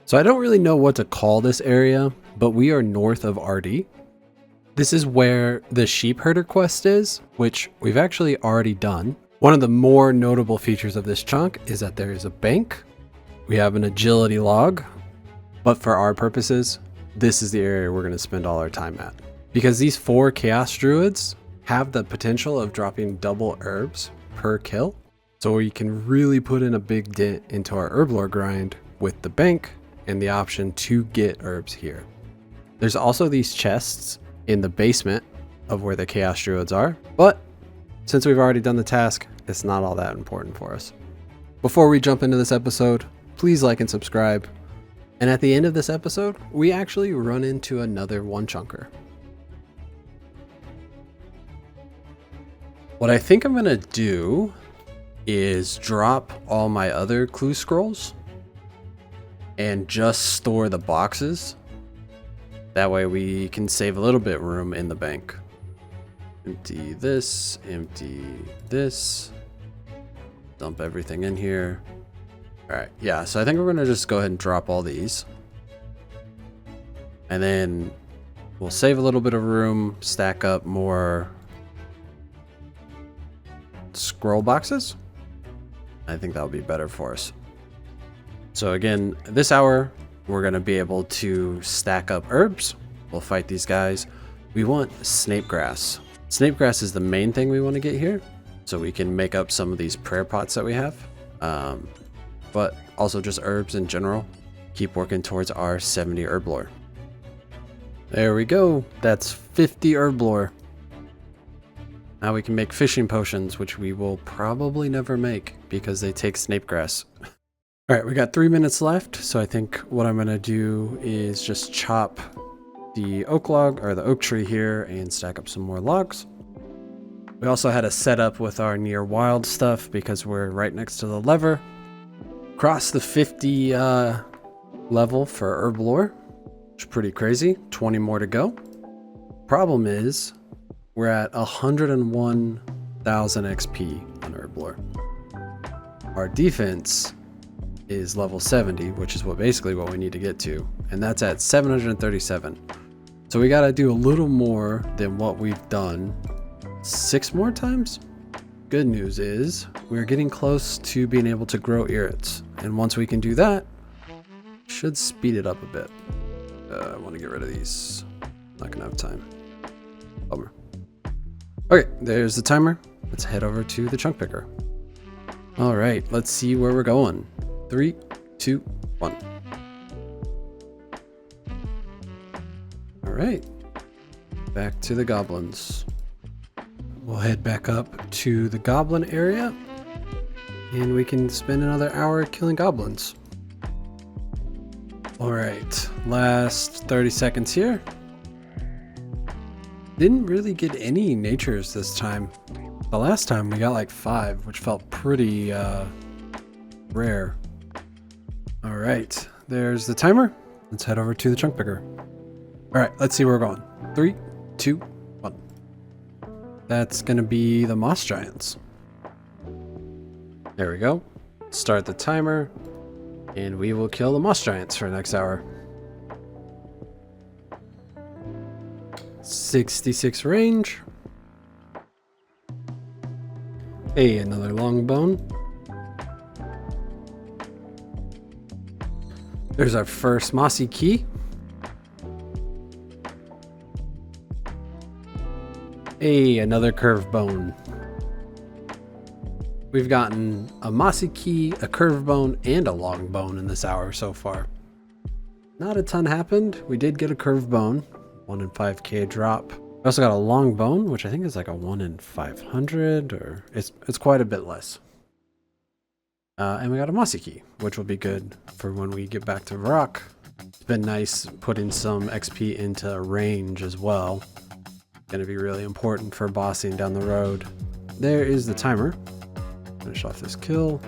So I don't really know what to call this area, but we are north of RD. This is where the sheep herder quest is, which we've actually already done. One of the more notable features of this chunk is that there is a bank. We have an agility log, but for our purposes, this is the area we're going to spend all our time at. Because these 4 chaos druids have the potential of dropping double herbs per kill. So we can really put in a big dent into our herb lore grind with the bank and the option to get herbs here. There's also these chests in the basement of where the chaos druids are, but since we've already done the task, it's not all that important for us. Before we jump into this episode, please like and subscribe. And at the end of this episode, we actually run into another one chunker. What I think I'm gonna do is drop all my other clue scrolls and just store the boxes. That way we can save a little bit room in the bank. Empty this, dump everything in here. All right, yeah, so I think we're gonna just go ahead and drop all these. And then we'll save a little bit of room, stack up more scroll boxes. I think that'll be better for us. So again, this hour, we're gonna be able to stack up herbs. We'll fight these guys. We want snape grass. Snape grass is the main thing we want to get here, so we can make up some of these prayer pots that we have. But also just herbs in general. Keep working towards our 70 herb lore. There we go. That's 50 herb lore. Now we can make fishing potions, which we will probably never make because they take snape grass. All right, we got 3 minutes left. So I think what I'm gonna do is just chop the oak log or the oak tree here and stack up some more logs. We also had a setup with our near wild stuff because we're right next to the lever. Cross the 50 level for herb lore, which is pretty crazy. 20 more to go. Problem is, we're at 101,000 XP on herb lore. Our defense is level 70, which is basically what we need to get to, and that's at 737. So we gotta do a little more than what we've done 6 more times. Good news is we're getting close to being able to grow irrits, and once we can do that, should speed it up a bit. I want to get rid of these. Not gonna have time. Bummer. Okay, there's the timer. Let's head over to the chunk picker. All right, let's see where we're going. 3, 2, 1. All right, back to the goblins. We'll head back up to the goblin area and we can spend another hour killing goblins. All right, last 30 seconds here. Didn't really get any natures this time. The last time we got like 5, which felt pretty rare. All right, there's the timer. Let's head over to the chunk picker. All right, let's see where we're going. 3, 2, 1. That's gonna be the moss giants. There we go. Start the timer, and we will kill the moss giants for the next hour. 66 range. Hey, another long bone. There's our first mossy key. Hey, another curved bone. We've gotten a mossy key, a curved bone, and a long bone in this hour so far. Not a ton happened. We did get a curved bone, 1 in 5k drop. We also got a long bone, which I think is like a 1 in 500, or it's quite a bit less. And we got a mossy key, which will be good for when we get back to Varrock. It's been nice putting some XP into range as well. Going to be really important for bossing down the road. There is the timer. Finish off this kill.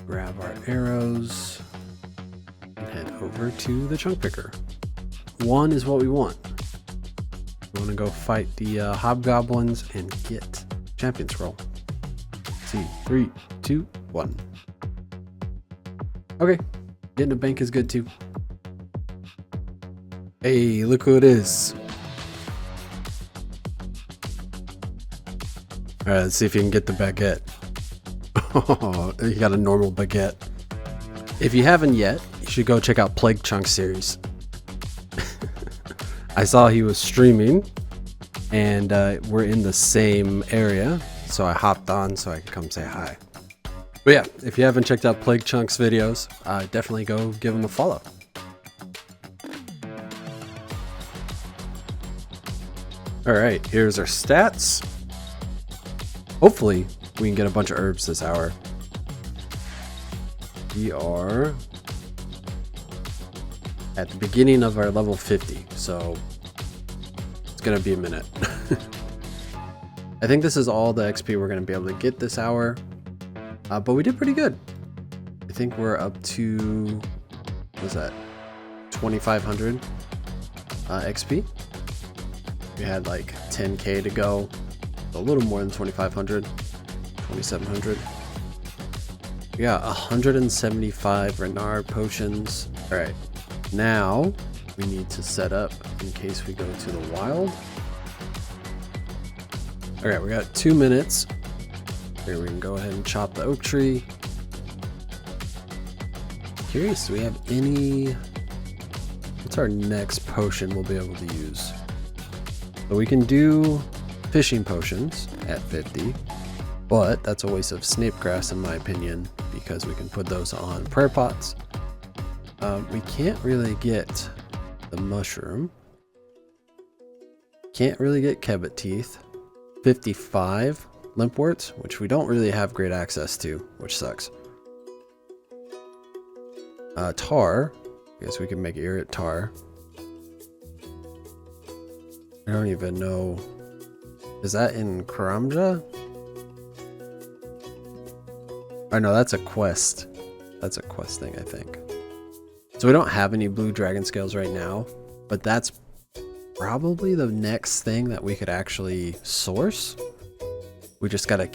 Grab our arrows and head over to the chunk picker. 1 is what we want. We want to go fight the hobgoblins and get champion scroll. Let's see, 3, 2, 1. Okay, Getting a bank is good too. Hey, look who it is. Alright, let's see if you can get the baguette. Oh, you got a normal baguette. If you haven't yet, you should go check out Plague Chunk series. I saw he was streaming, and we're in the same area, so I hopped on so I could come say hi. But yeah, if you haven't checked out Plague Chunk's videos, definitely go give him a follow. Alright, here's our stats. Hopefully, we can get a bunch of herbs this hour. We are at the beginning of our level 50, so it's gonna be a minute. I think this is all the XP we're gonna be able to get this hour, but we did pretty good. I think we're up to, what was that, 2,500 XP. We had like 10k to go, a little more than 2,500, 2,700. We got 175 Renard potions. All right, now we need to set up in case we go to the wild. All right, we got 2 minutes. Here we can go ahead and chop the oak tree. Curious, do we have any? What's our next potion we'll be able to use? So we can do fishing potions at 50, but that's a waste of snape grass in my opinion, because we can put those on prayer pots. We can't really get the mushroom. Can't really get kebbit teeth. 55 limpwurts, which we don't really have great access to, which sucks. Tar. I guess we can make irrit tar. I don't even know. Is that in Karamja? Oh no, that's a quest. That's a quest thing, I think. So we don't have any blue dragon scales right now, but that's probably the next thing that we could actually source. We just gotta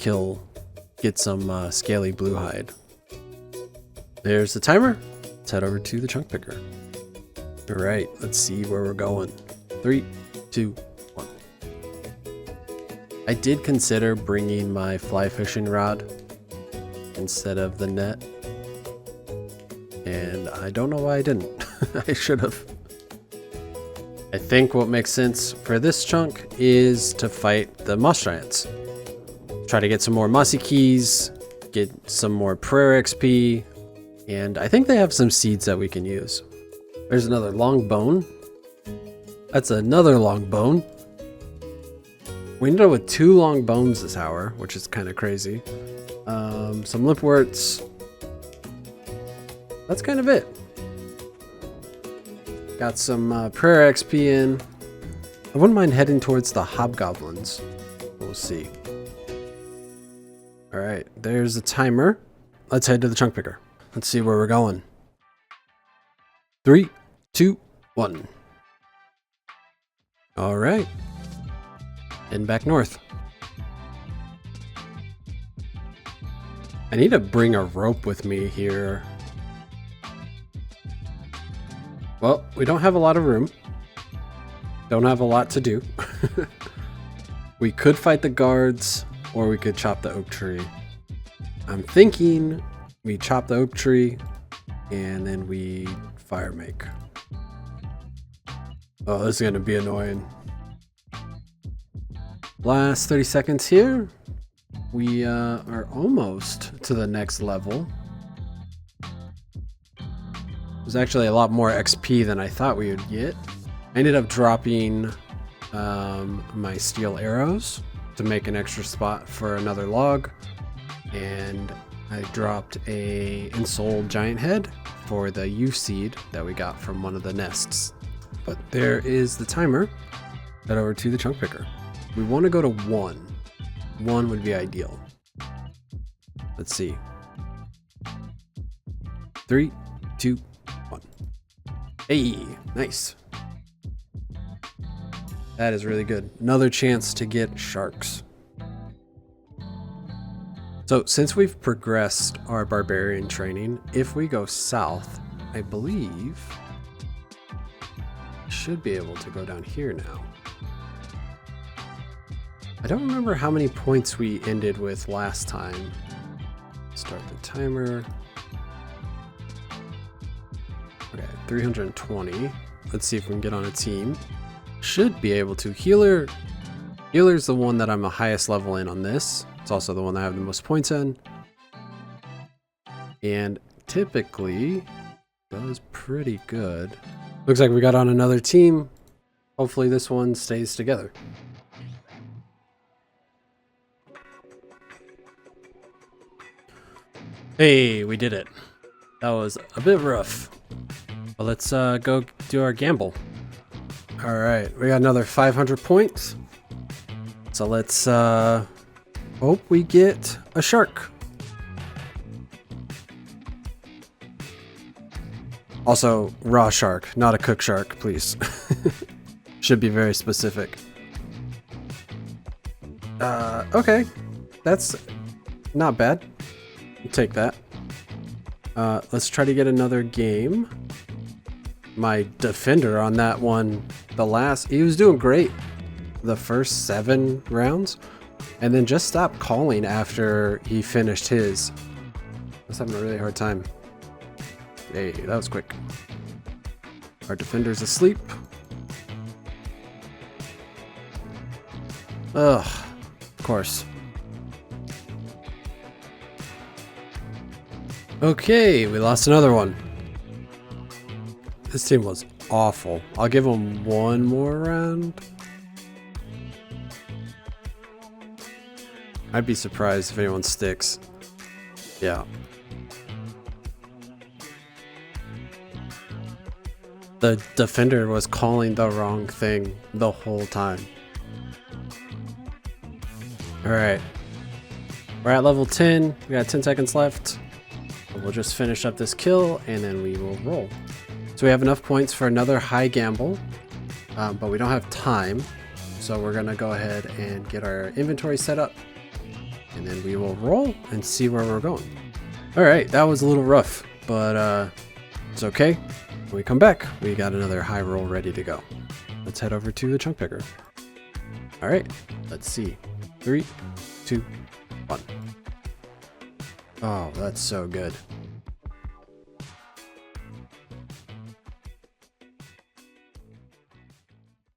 get some scaly blue hide. There's the timer. Let's head over to the chunk picker. All right, let's see where we're going. 3, 2, 1. I did consider bringing my fly fishing rod instead of the net, and I don't know why I didn't. I should have. I think what makes sense for this chunk is to fight the moss giants. Try to get some more mossy keys, get some more prayer XP, and I think they have some seeds that we can use. There's another long bone. That's another long bone. We ended up with 2 long bones this hour, which is kind of crazy. Some limpwurts. That's kind of it. Got some prayer XP in. I wouldn't mind heading towards the Hobgoblins. We'll see. All right, there's the timer. Let's head to the chunk picker. Let's see where we're going. 3, 2, 1. All right. Heading back north. I need to bring a rope with me here. Well, we don't have a lot of room. Don't have a lot to do. We could fight the guards, or we could chop the oak tree. I'm thinking we chop the oak tree, and then we fire make. Oh, this is gonna be annoying. Last 30 seconds here. We are almost to the next level. There's actually a lot more XP than I thought we would get. I ended up dropping my steel arrows to make an extra spot for another log, and I dropped a ensouled giant head for the U seed that we got from one of the nests. But there is the timer. Head over to the chunk picker. We want to go to 1. 1 would be ideal. Let's see. 3, 2, 1. Hey, nice. That is really good. Another chance to get sharks. So since we've progressed our barbarian training, if we go south I believe I should be able to go down here now. I don't remember how many points we ended with last time. Start the timer. Okay, 320. Let's see if we can get on a team. Should be able to. Healer's the one that I'm the highest level in on this. It's also the one that I have the most points in. And typically does pretty good. Looks like we got on another team. Hopefully this one stays together. Hey, we did it. That was a bit rough. But let's go do our gamble. All right, we got another 500 points. So let's hope we get a shark. Also, raw shark, not a cooked shark, please. Should be very specific. Okay, that's not bad. We'll take that. Let's try to get another game. My defender on that one, he was doing great the first 7 rounds, and then just stopped calling after he finished his. I was having a really hard time. Hey, that was quick. Our defender's asleep. Ugh, of course. Okay, we lost another one. This team was awful. I'll give them one more round. I'd be surprised if anyone sticks. Yeah. The defender was calling the wrong thing the whole time. Alright. We're at level 10. We got 10 seconds left. We'll just finish up this kill and then we will roll. So we have enough points for another high gamble, but we don't have time. So we're gonna go ahead and get our inventory set up and then we will roll and see where we're going. All right, that was a little rough, but it's okay. When we come back, we got another high roll ready to go. Let's head over to the chunk picker. All right, let's see. 3, 2, 1. Oh, that's so good.